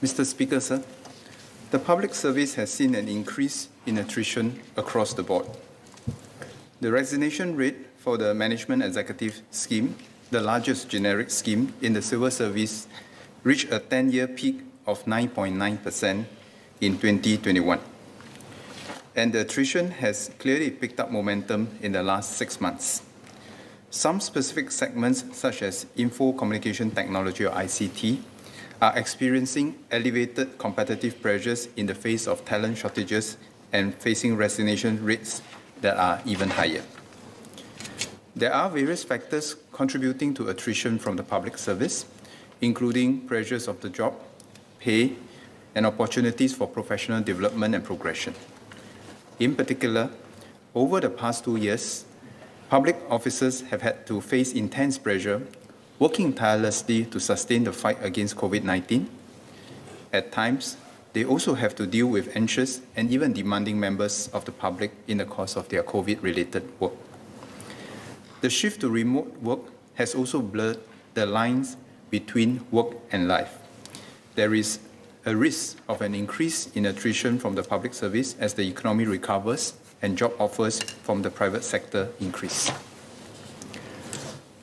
Mr. Speaker, sir, the public service has seen an increase in attrition across the board. The resignation rate for the Management Executive Scheme, the largest generic scheme in the civil service, reached a 10-year peak of 9.9% in 2021. And the attrition has clearly picked up momentum in the last 6 months. Some specific segments, such as info communication technology or ICT, are experiencing elevated competitive pressures in the face of talent shortages and facing resignation rates that are even higher. There are various factors contributing to attrition from the public service, including pressures of the job, pay, and opportunities for professional development and progression. In particular, over the past 2 years, public officers have had to face intense pressure, working tirelessly to sustain the fight against COVID-19. At times, they also have to deal with anxious and even demanding members of the public in the course of their COVID-related work. The shift to remote work has also blurred the lines between work and life. There is a risk of an increase in attrition from the public service as the economy recovers and job offers from the private sector increase.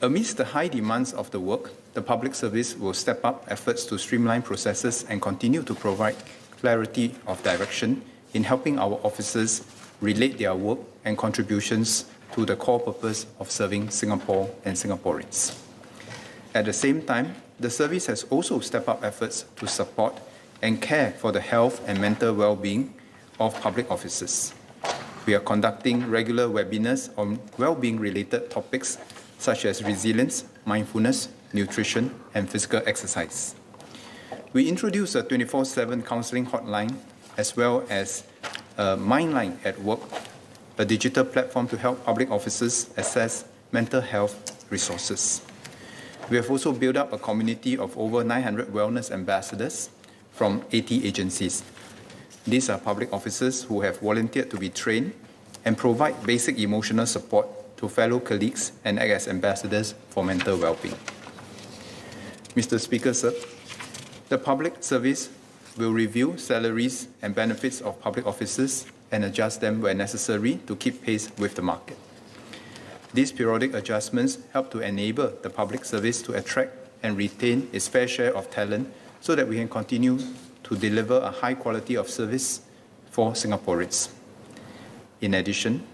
Amidst the high demands of the work, the public service will step up efforts to streamline processes and continue to provide clarity of direction in helping our officers relate their work and contributions to the core purpose of serving Singapore and Singaporeans. At the same time, the service has also stepped up efforts to support and care for the health and mental well-being of public officers. We are conducting regular webinars on well-being related topics such as resilience, mindfulness, nutrition, and physical exercise. We introduced a 24/7 counselling hotline as well as a Mindline at Work, a digital platform to help public officers access mental health resources. We have also built up a community of over 900 wellness ambassadors from 80 agencies. These are public officers who have volunteered to be trained and provide basic emotional support to fellow colleagues and act as ambassadors for mental well-being. Mr. Speaker, sir, the public service will review salaries and benefits of public officers and adjust them where necessary to keep pace with the market. These periodic adjustments help to enable the public service to attract and retain its fair share of talent so that we can continue to deliver a high quality of service for Singaporeans. In addition,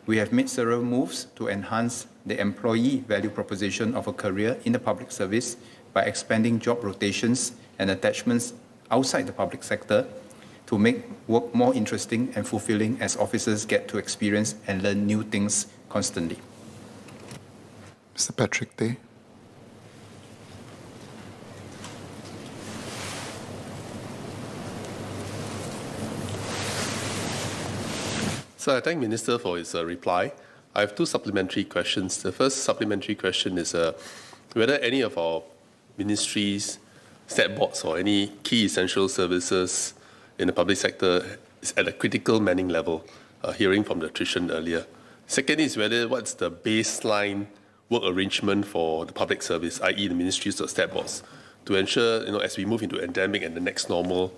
we have made several moves to enhance the employee value proposition of a career in the public service by expanding job rotations and attachments outside the public sector to make work more interesting and fulfilling as officers get to experience and learn new things constantly. Mr. Patrick Tay. So I thank Minister for his reply. I have two supplementary questions. The first supplementary question is whether any of our ministries, stat boards, or any key essential services in the public sector is at a critical manning level, hearing from the attrition earlier. Second is what's the baseline work arrangement for the public service, i.e. the ministries or stat boards, to ensure, as we move into endemic and the next normal,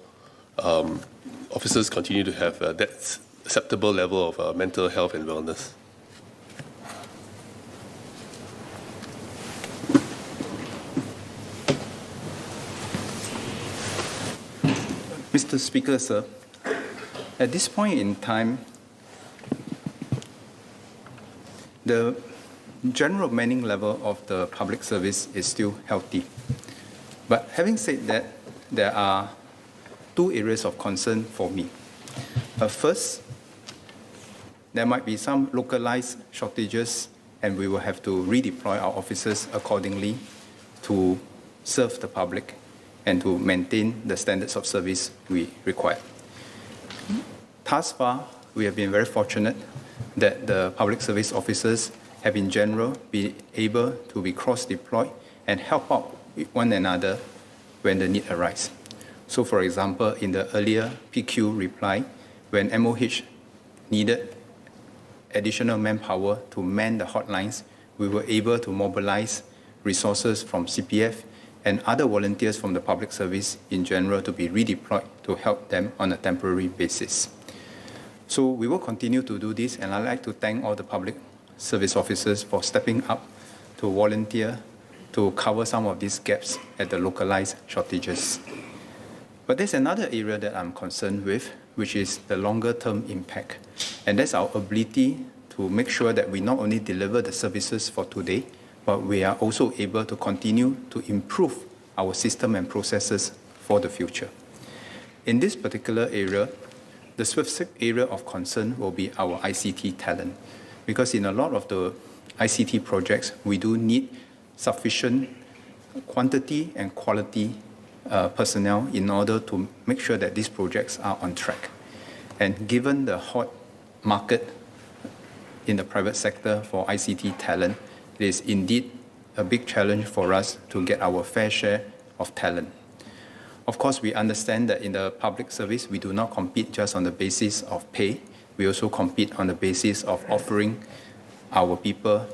officers continue to have that acceptable level of mental health and wellness. Mr. Speaker, sir, at this point in time, the general manning level of the public service is still healthy. But having said that, there are two areas of concern for me. First, there might be some localized shortages, and we will have to redeploy our officers accordingly to serve the public and to maintain the standards of service we require. Thus far, we have been very fortunate that the public service officers have in general been able to be cross-deployed and help out one another when the need arises. So, for example, in the earlier PQ reply, when MOH needed additional manpower to man the hotlines, we were able to mobilize resources from CPF and other volunteers from the public service in general to be redeployed to help them on a temporary basis. So we will continue to do this, and I'd like to thank all the public service officers for stepping up to volunteer to cover some of these gaps at the localized shortages. But there's another area that I'm concerned with, which is the longer-term impact. And that's our ability to make sure that we not only deliver the services for today, but we are also able to continue to improve our system and processes for the future. In this particular area, the specific area of concern will be our ICT talent, because in a lot of the ICT projects, we do need sufficient quantity and quality personnel in order to make sure that these projects are on track. And given the hot market in the private sector for ICT talent, it is indeed a big challenge for us to get our fair share of talent. Of course, we understand that in the public service, we do not compete just on the basis of pay. We also compete on the basis of offering our people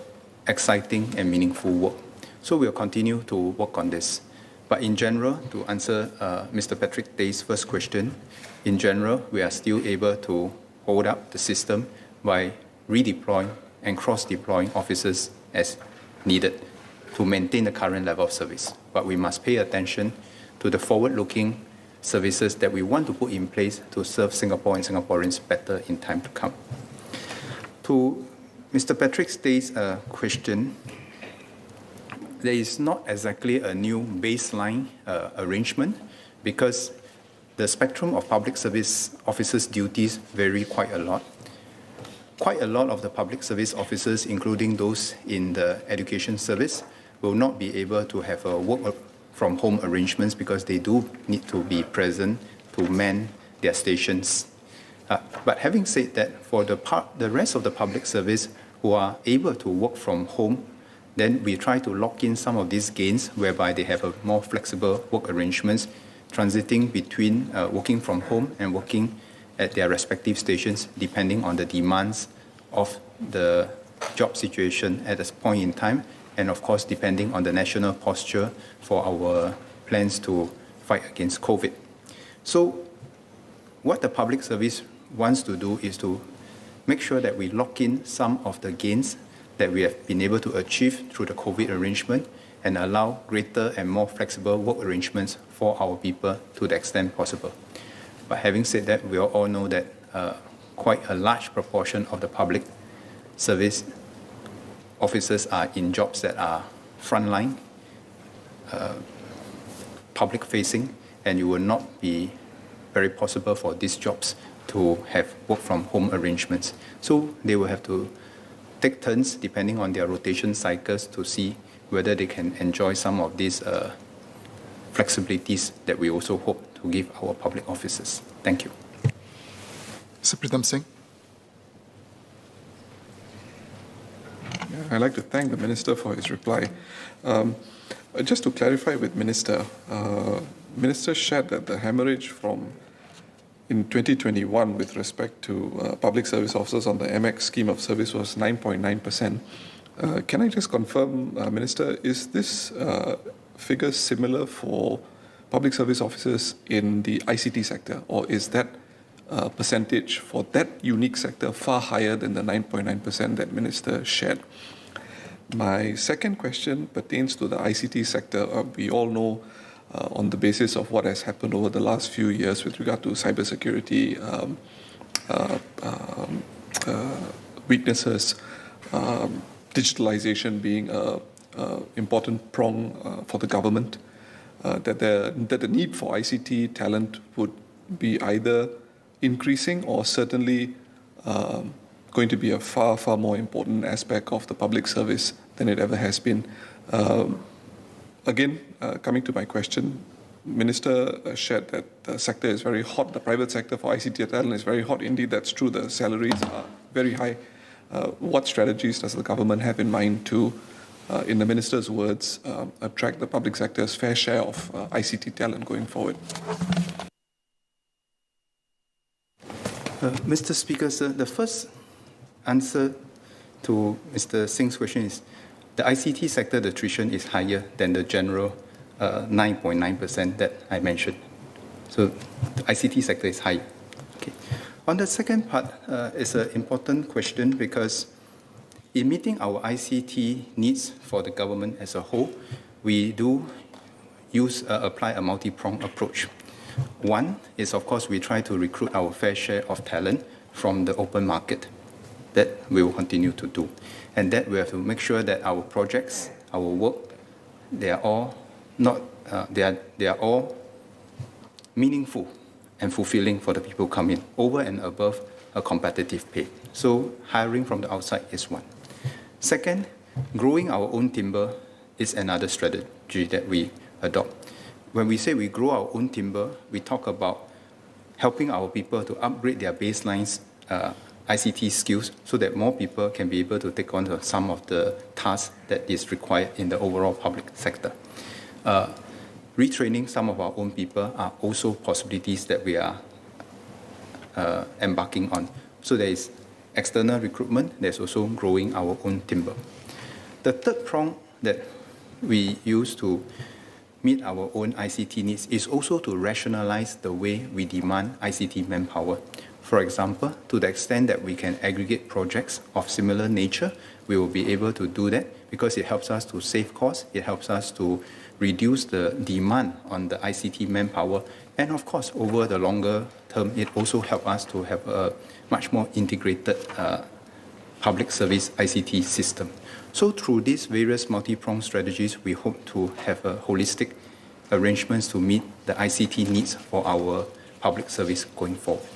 exciting and meaningful work. So we'll continue to work on this. But in general, to answer Mr. Patrick Tay's first question, in general, we are still able to hold up the system by redeploying and cross-deploying officers as needed to maintain the current level of service. But we must pay attention to the forward-looking services that we want to put in place to serve Singapore and Singaporeans better in time to come. To Mr. Patrick Tay's question, there is not exactly a new baseline arrangement because the spectrum of public service officers' duties vary quite a lot. Quite a lot of the public service officers, including those in the education service, will not be able to have a work from home arrangements because they do need to be present to man their stations. But having said that, for the rest of the public service who are able to work from home, then we try to lock in some of these gains whereby they have a more flexible work arrangements, transiting between working from home and working at their respective stations, depending on the demands of the job situation at this point in time, and of course, depending on the national posture for our plans to fight against COVID. So what the public service wants to do is to make sure that we lock in some of the gains that we have been able to achieve through the COVID arrangement and allow greater and more flexible work arrangements for our people to the extent possible. But having said that, we all know that quite a large proportion of the public service officers are in jobs that are frontline, public-facing, and it will not be very possible for these jobs to have work-from-home arrangements. So they will have to take turns, depending on their rotation cycles, to see whether they can enjoy some of these flexibilities that we also hope to give our public officers. Thank you. Mr. Chun Sing. I'd like to thank the Minister for his reply. Just to clarify with Minister, Minister shared that the hemorrhage in 2021 with respect to public service officers on the MX scheme of service was 9.9%. Can I just confirm, Minister, is this figure similar for public service officers in the ICT sector, or is that percentage for that unique sector far higher than the 9.9% that Minister shared? My second question pertains to the ICT sector. We all know on the basis of what has happened over the last few years with regard to cybersecurity weaknesses, digitalization being an important prong for the government, that the need for ICT talent would be either increasing or certainly going to be a far, far more important aspect of the public service than it ever has been. Again, coming to my question, Minister shared that the sector is very hot. The private sector for ICT talent is very hot. Indeed, that's true. The salaries are very high. What strategies does the government have in mind to, in the Minister's words, attract the public sector's fair share of ICT talent going forward? Mr. Speaker, sir, the first answer to Mr. Singh's question is the ICT sector, the attrition is higher than the general 9.9% that I mentioned. So the ICT sector is high. Okay. On the second part, it's an important question because in meeting our ICT needs for the government as a whole, we do apply a multi-pronged approach. One is, of course, we try to recruit our fair share of talent from the open market. That we will continue to do. And that we have to make sure that our projects, our work, they are all meaningful and fulfilling for the people coming over and above a competitive pay. So hiring from the outside is one. Second, growing our own timber is another strategy that we adopt. When we say we grow our own timber, we talk about helping our people to upgrade their baselines ICT skills so that more people can be able to take on some of the tasks that is required in the overall public sector. Retraining some of our own people are also possibilities that we are embarking on. So there is external recruitment, there's also growing our own timber. The third prong that we use to meet our own ICT needs is also to rationalize the way we demand ICT manpower. For example, to the extent that we can aggregate projects of similar nature, we will be able to do that because it helps us to save costs, it helps us to reduce the demand on the ICT manpower, and of course, over the longer term, it also helps us to have a much more integrated public service ICT system. So through these various multi-pronged strategies, we hope to have a holistic arrangements to meet the ICT needs for our public service going forward.